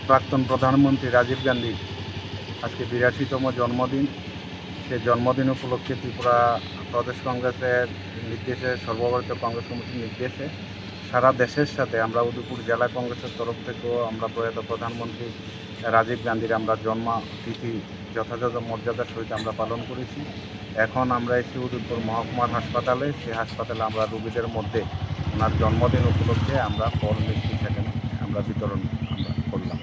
প্রাক্তন প্রধানমন্ত্রী রাজীব গান্ধীর আজকে ৮২তম জন্মদিন। সে জন্মদিন উপলক্ষে ত্রিপুরা প্রদেশ কংগ্রেসের নির্দেশে, সর্বভারতীয় কংগ্রেস কমিটির নির্দেশে সারা দেশের সাথে আমরা উদয়পুর জেলা কংগ্রেসের তরফ থেকেও আমরা প্রয়াত প্রধানমন্ত্রী রাজীব গান্ধীর আমরা জন্মতিথি যথাযথ মর্যাদার সহিত আমরা পালন করেছি। এখন আমরা এসে উদয়পুর মহকুমার হাসপাতালে, সেই হাসপাতালে আমরা রোগীদের মধ্যে ওনার জন্মদিন উপলক্ষে আমরা ফল মিষ্টি সেখানে আমরা বিতরণ আমরা করলাম।